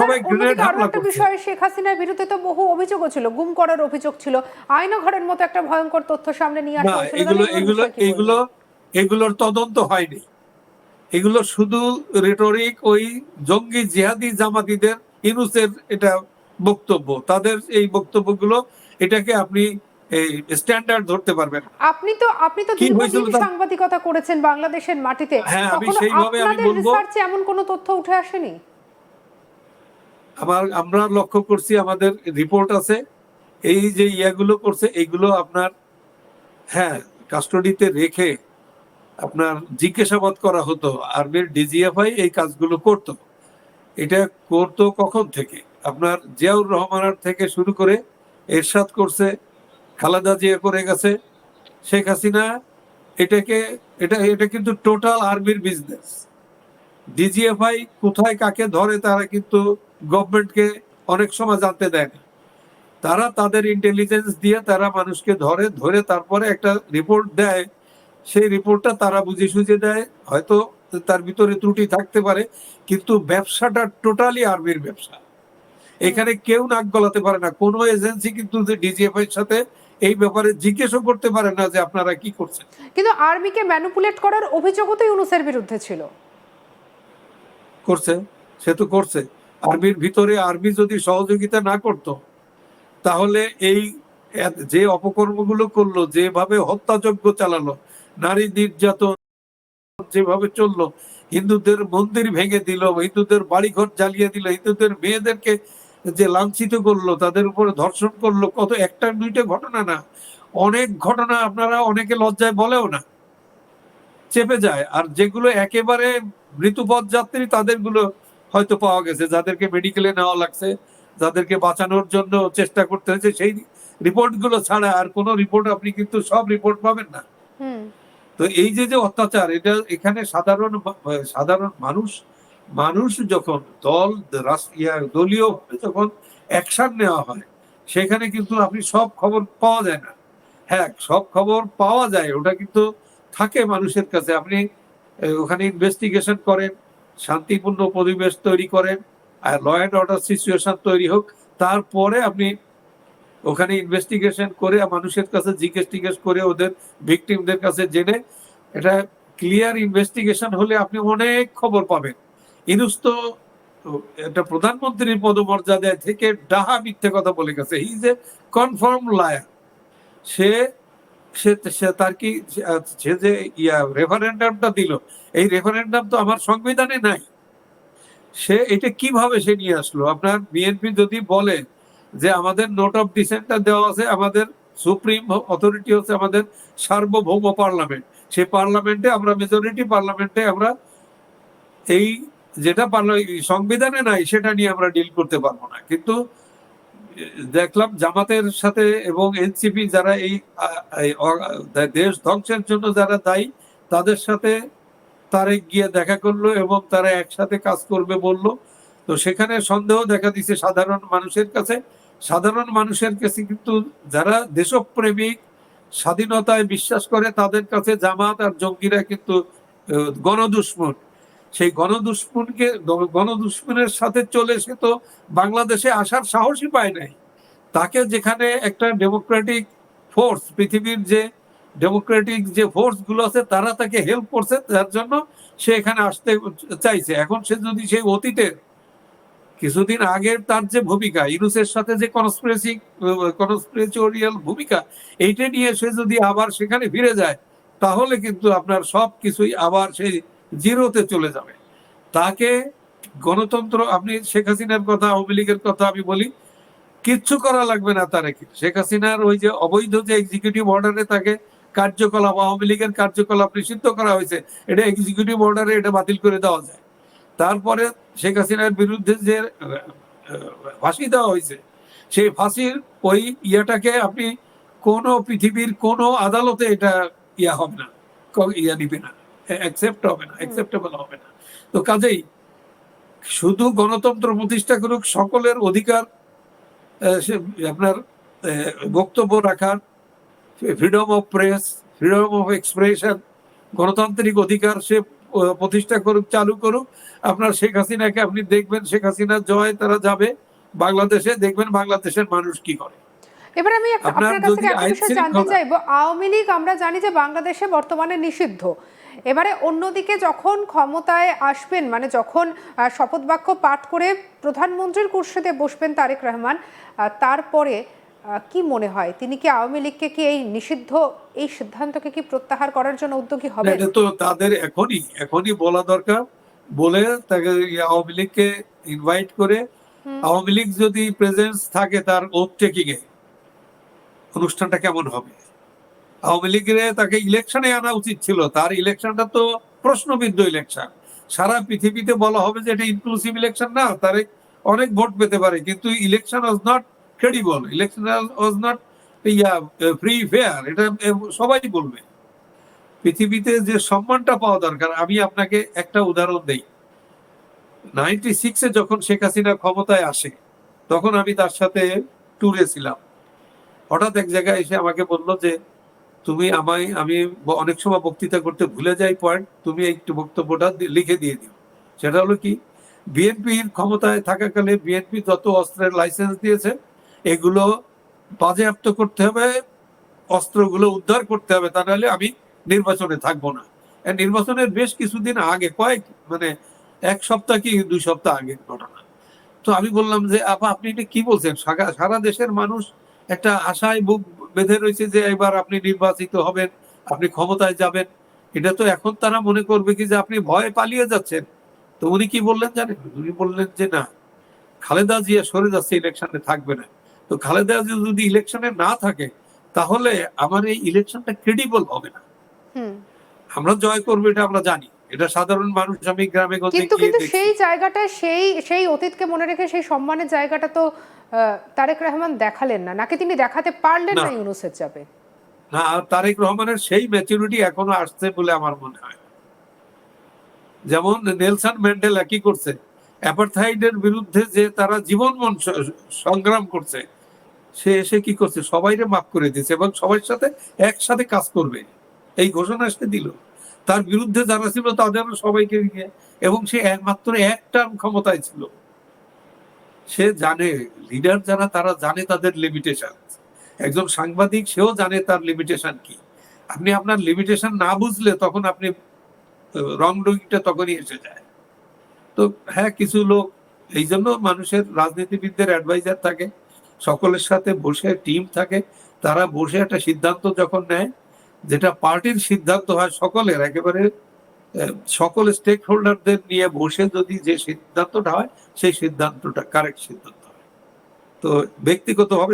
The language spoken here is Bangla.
সবাই গ্রেনেড আরো হামলা একটা করছে। বিষয়, শেখ হাসিনার বিরুদ্ধে তো বহু অভিযোগও ছিল, গুম করার অভিযোগ ছিল, আয়নাঘরের মতো একটা ভয়ঙ্কর তথ্য সামনে নিয়ে না, আসা হয়েছিল। এগুলো এগুলোর এগুলো বিষয়ে কি এগুলো বলবেন? এগুলোর তদন্ত হয়নি। এগুলো শুধু রেটরিক, ওই জঙ্গি জিহাদি জামাতিদের, ইউনূসের এটা বক্তব্য, তাদের এই বক্তব্যগুলো, এটাকে আপনি স্ট্যান্ডার্ড ধরতে পারবেন না। আপনি তো কি হয়েছিল দীর্ঘদিন তার, সাংবাদিকতা করেছেন বাংলাদেশের মাটিতে, হ্যাঁ, আমি কখনো সেইভাবে আমি আপনাদের বলবো। রিসার্চে এমন কোনো তথ্য উঠে আসেনি? আমরা লক্ষ্য করছি, আমাদের রিপোর্ট আছে, এই যে ইয়াগুলো করছে এইগুলো আপনার, হ্যাঁ, কাস্টডিতে রেখে আপনার জিজ্ঞাসাবাদ করা হতো। আর্মির ডিজিএফআই এই কাজগুলো করতো। এটা করতো কখন থেকে, আপনার জিয়াউর রহমানের থেকে শুরু করে এরশাদ করছে, খালেদা জিয়া করে গেছে, শেখ হাসিনা। এটাকে এটা এটা কিন্তু টোটাল আর্মির বিজনেস। ডিজিএফআই কোথায় কাকে ধরে তারা কিন্তু গভর্নমেন্টকে অনেক সময় জানতে দেয় না। তারা তাদের ইন্টেলিজেন্স দিয়ে তারা মানুষকে ধরে, ধরে তারপরে একটা রিপোর্ট দেয়। সেই রিপোর্টটা তারা বুঝে সুঝে দেয়, হয়তো তার ভিতরে ত্রুটি থাকতে পারে, কিন্তু ব্যবসাটা টোটালি আর্মির ব্যবসা। এখানে কেউ নাক গলাতে পারে না, কোনো এজেন্সি কিন্তু ডিজিএফআই এর সাথে এই ব্যাপারে জিজ্ঞেসও করতে পারে না যে আপনারা কি করছেন। কিন্তু আর্মিকে ম্যানিপুলেট করার অভিযোগও তো ইউনূসের বিরুদ্ধে ছিল। করছে, সে তো করছে। আর্মির ভিতরে আর্মি যদি সহযোগিতা না করত, তাহলে এই যে অপকর্মগুলো করলো, যেভাবে হত্যাযজ্ঞ চালালো, নারী নির্যাতন যেভাবে চললো, হিন্দুদের মন্দির ভেঙে দিল, হিন্দুদের বাড়িঘর জ্বালিয়ে দিল, হিন্দুদের মেয়েদেরকে যে লাঞ্ছিত করলো, তাদের উপরে ধর্ষণ করলো, কত একটা দুইটা ঘটনা না, অনেক ঘটনা। আপনারা অনেকে লজ্জায় বলেও না, চেপে যায়। আর যেগুলো একেবারে মৃত্যুপথ যাত্রী, তাদেরগুলো হয়তো পাওয়া গেছে, যাদেরকে মেডিকেলে নেওয়া লাগছে, যাদেরকে বাঁচানোর জন্য চেষ্টা করতে হয়েছে, সেই রিপোর্ট গুলো ছাড়া আর কোনো রিপোর্ট আপনি কিন্তু সব রিপোর্ট পাবেন না। তো এই যে যে অত্যাচার, এটা এখানে সাধারণ মানুষ, মানুষ যখন দলীয় যখন অ্যাকশন নেওয়া হয়, সেখানে কিন্তু আপনি সব খবর পাওয়া যায় না। হ্যাঁ, সব খবর পাওয়া যায়, ওটা কিন্তু থাকে মানুষের কাছে। আপনি ওখানে ইনভেস্টিগেশন করেন, শান্তিপূর্ণ পরিবেশ তৈরি করেন, আর ল অ্যান্ড অর্ডার সিচুয়েশন তৈরি হোক, তারপরে আপনি ওখানে ইনভেস্টিগেশন করে মানুষের কাছে জিজ্ঞেস করে ওদের ভিকটিমদের কাছে জেনে, এটা ক্লিয়ার ইনভেস্টিগেশন হলে আপনি অনেক খবর পাবেন। ইনুস তো একটা প্রধানমন্ত্রীর পদমর্যাদায় থেকে ডাহা মিথ্যে কথা বলে গেছে। He is a confirm liar. সে সে সে তার কি, সে যে রেফারেন্ডামটা দিল, এই রেফারেন্ডাম তো আমার সংবিধানে নাই। সে এটা কিভাবে সে নিয়ে আসলো? আপনার বিএনপি যদি বলে যে আমাদের নোট অফ ডিসেন্টটা দেওয়া আছে, আমাদের সুপ্রিম অথরিটি হচ্ছে আমাদের সার্বভৌম পার্লামেন্ট, সেই পার্লামেন্টে আমরা মেজরিটি, পার্লামেন্টে আমরা এই যেটা সংবিধানে নাই সেটা নিয়ে আমরা ডিল করতে পারবো না। কিন্তু দেখলাম জামাতের সাথে এবং এনসিপি যারা এই দেশ ধ্বংসের জন্য যারা দায়ী, তাদের সাথে তারেক গিয়ে দেখা করলো এবং তারা একসাথে কাজ করবে বলল। তো সেখানে সন্দেহ দেখা দিচ্ছে সাধারণ মানুষের কাছে। সাধারণ মানুষের কাছে কিন্তু যারা দেশপ্রেমিক, স্বাধীনতায় বিশ্বাস করে, তাদের কাছে জামাত আর জঙ্গিরা কিন্তু গণদুশ্মন। সেই গণদুশ্মনের সাথে চলে সে তো বাংলাদেশে আসার সাহসই পায় নাই। তাকে যেখানে একটা ডেমোক্রেটিক ফোর্স, পৃথিবীর যে ডেমোক্রেটিক যে ফোর্স গুলো আছে, তারা তাকে হেল্প করছে, যার জন্য সে এখানে আসতে চাইছে। এখন সে যদি সেই অতীতের কিছুদিন আগের তার যে ভূমিকা, ইউনূসের সাথে যে কনস্পিরেচরিয়াল ভূমিকা, এইটা নিয়ে সে যদি আবার সেখানে ফিরে যায়, তাহলে কিন্তু আপনার সব কিছুই আবার সেই জিরোতে চলে যাবে। তাকে গণতন্ত্র, আপনি শেখ হাসিনার কথা, আওয়ামী লীগের কথা আমি বলি, কিচ্ছু করা লাগবে না তার। শেখ হাসিনার ওই যে অবৈধ যে এক্সিকিউটিভ অর্ডারে তাকে কার্যকলাপ, আওয়ামী লীগের কার্যকলাপ নিষিদ্ধ করা হয়েছে, এটা এক্সিকিউটিভ অর্ডারে এটা বাতিল করে দেওয়া যায়। তারপরে শেখ হাসিনার বিরুদ্ধে যে ফাঁসি দেওয়া হয়েছে, সেই ফাঁসির ওই ইয়েটাকে আপনি কোনো পৃথিবীর কোনো আদালতে এটা হবে না, নিবে না, অ্যাকসেপ্ট হবে না, অ্যাকসেপ্টেবল হবে না। তো কাজেই শুধু গণতন্ত্র প্রতিষ্ঠা করুক, সকলের অধিকার, আপনার বক্তব্য রাখার, freedom of press, freedom of expression, গণতান্ত্রিক অধিকার সে প্রতিষ্ঠা করুক, চালু করুক। আপনার শেখ হাসিনাকে আপনি দেখবেন, শেখ হাসিনা জয়, তারা যাবে বাংলাদেশে, দেখবেন বাংলাদেশের মানুষ কি করে। এবার আমি আপনার আপনার কাছ যদি থেকে একটা আইন বিষয় জানতে শৃঙ্খলা, চাইবো, আওয়ামী লীগ আমরা জানি যে বাংলাদেশে বর্তমানে নিষিদ্ধ। এবারে অন্যদিকে যখন ক্ষমতায় আসবেন, মানে যখন শপথ বাক্য পাঠ করে প্রধানমন্ত্রীর কুর্সিতে বসবেন তারেক রহমান, তারপরে কি মনে হয় তিনি কি আওয়ামী লীগকে কি এই নিষিদ্ধ এই সিদ্ধান্তকে কি প্রত্যাহার করার জন্য উদ্যোগী না, হবেন? এটা তো তাদের এখনই বলা দরকার। বলে তাকে আওয়ামী লীগকে ইনভাইট করে, আওয়ামী লীগ যদি প্রেজেন্স থাকে তার ওথ টেকিং এ, অনুষ্ঠানটা কেমন হবে। আওয়ামী লীগের তাকে ইলেকশনে আনা উচিত ছিল। তার ইলেকশনটা তো প্রশ্নবিদ্ধ ইলেকশন। সারা পৃথিবীতে বলা হবে যে এটা ইনক্লুসিভ ইলেকশন না, তার অনেক ভোট পেতে পারে, কিন্তু election was not credible, election was not free fair. এটা সবাই বলবে। পৃথিবীতে যে সম্মানটা পাওয়া দরকার, আমি আপনাকে একটা উদাহরণ দেই। 96-এ যখন শেখ হাসিনা ক্ষমতায় আসে, তখন আমি তার সাথে ট্যুরে ছিলাম। হঠাৎ এক জায়গায় এসে আমাকে বললো যে তুমি আমি অনেক সময় বক্তৃতা করতে ভুলে যাই পয়েন্ট, তুমি একটু বক্তব্যটা লিখে দিয়ে দিও। সেটা হলো কি, বিএনপির ক্ষমতায় থাকাকালে বিএনপি যত অস্ত্রের লাইসেন্স দিয়েছে এগুলো বাজেয়াপ্ত করতে হবে, অস্ত্রগুলো উদ্ধার করতে হবে, তা নাহলে আমি নির্বাচনে থাকবো না। নির্বাচনের বেশ কিছুদিন আগে, মানে 1 সপ্তাহ কি 2 সপ্তাহ আগের ঘটনা। তো আমি বললাম যে আপনি এটা কি বলছেন, সারা দেশের মানুষ একটা আশায় বুক বেঁধে রয়েছে যে এবার আপনি নির্বাচিত হবেন, আপনি ক্ষমতায় যাবেন। এটা তো এখন তারা মনে করবে কি যে আপনি ভয়ে পালিয়ে যাচ্ছেন। তো উনি কি বললেন জানেন? উনি বললেন যে না, খালেদা জিয়া সরে যাচ্ছে, ইলেকশনে থাকবে না। তো খালেদা জিয়া যদি ইলেকশনে না থাকে তাহলে আমার এই ইলেকশনটা ক্রেডিবল হবে না। আমরা জয় করবো এটা আমরা জানি, এটা সাধারণ মানুষ, আমি গ্রামে গঞ্জে কিন্তু গিয়ে কিন্তু দেখছি। সেই জায়গাটা, সেই অতীতকে মনে রেখে সেই সম্মানের জায়গাটা তো তারেক রহমান দেখালেন না, নাকি তিনি দেখাতে পারলেন না না ইউনূসের চাপে? না, তারেক রহমানের সেই ম্যাচুরিটি এখনো আসছে বলে আমার মনে হয়। যেমন নেলসন ম্যান্ডেলা কি করছে, অ্যাপারথাইডের বিরুদ্ধে যে তারা জীবন মন সংগ্রাম করছে, সে এসে কি করছে, সবাইরে মাফ করে দিয়েছে এবং সবার সাথে একসাথে কাজ করবে, এই ঘোষণা সে দিল। তার বিরুদ্ধে যারা ছিল তাদেরও সবাইকে নিয়ে, এবং সে একমাত্র এক টার্ম ক্ষমতায় ছিল। সে জানে, লিডার যারা তারা জানে তাদের লিমিটেশন। একজন সাংবাদিক সেও জানে তার লিমিটেশন কি। আপনি আপনার লিমিটেশন না বুঝলে তখন আপনি রং ডুইংটা তখনই এসে যায়। তো হ্যাঁ, কিছু লোক, এই জন্য মানুষের রাজনীতিবিদদের অ্যাডভাইজার থাকে, সকলের সাথে বসে টিম থাকে, তারা বসে একটা সিদ্ধান্ত যখন নেয়, যেটা পার্টির সিদ্ধান্ত হয় সকলের, একেবারে সকল স্টেক হোল্ডারদের নিয়ে বসে যদি যে সিদ্ধান্তটা হয়, সেই সিদ্ধান্তটা কারেক্ট সিদ্ধান্ত হয়। তো ব্যক্তিগতভাবে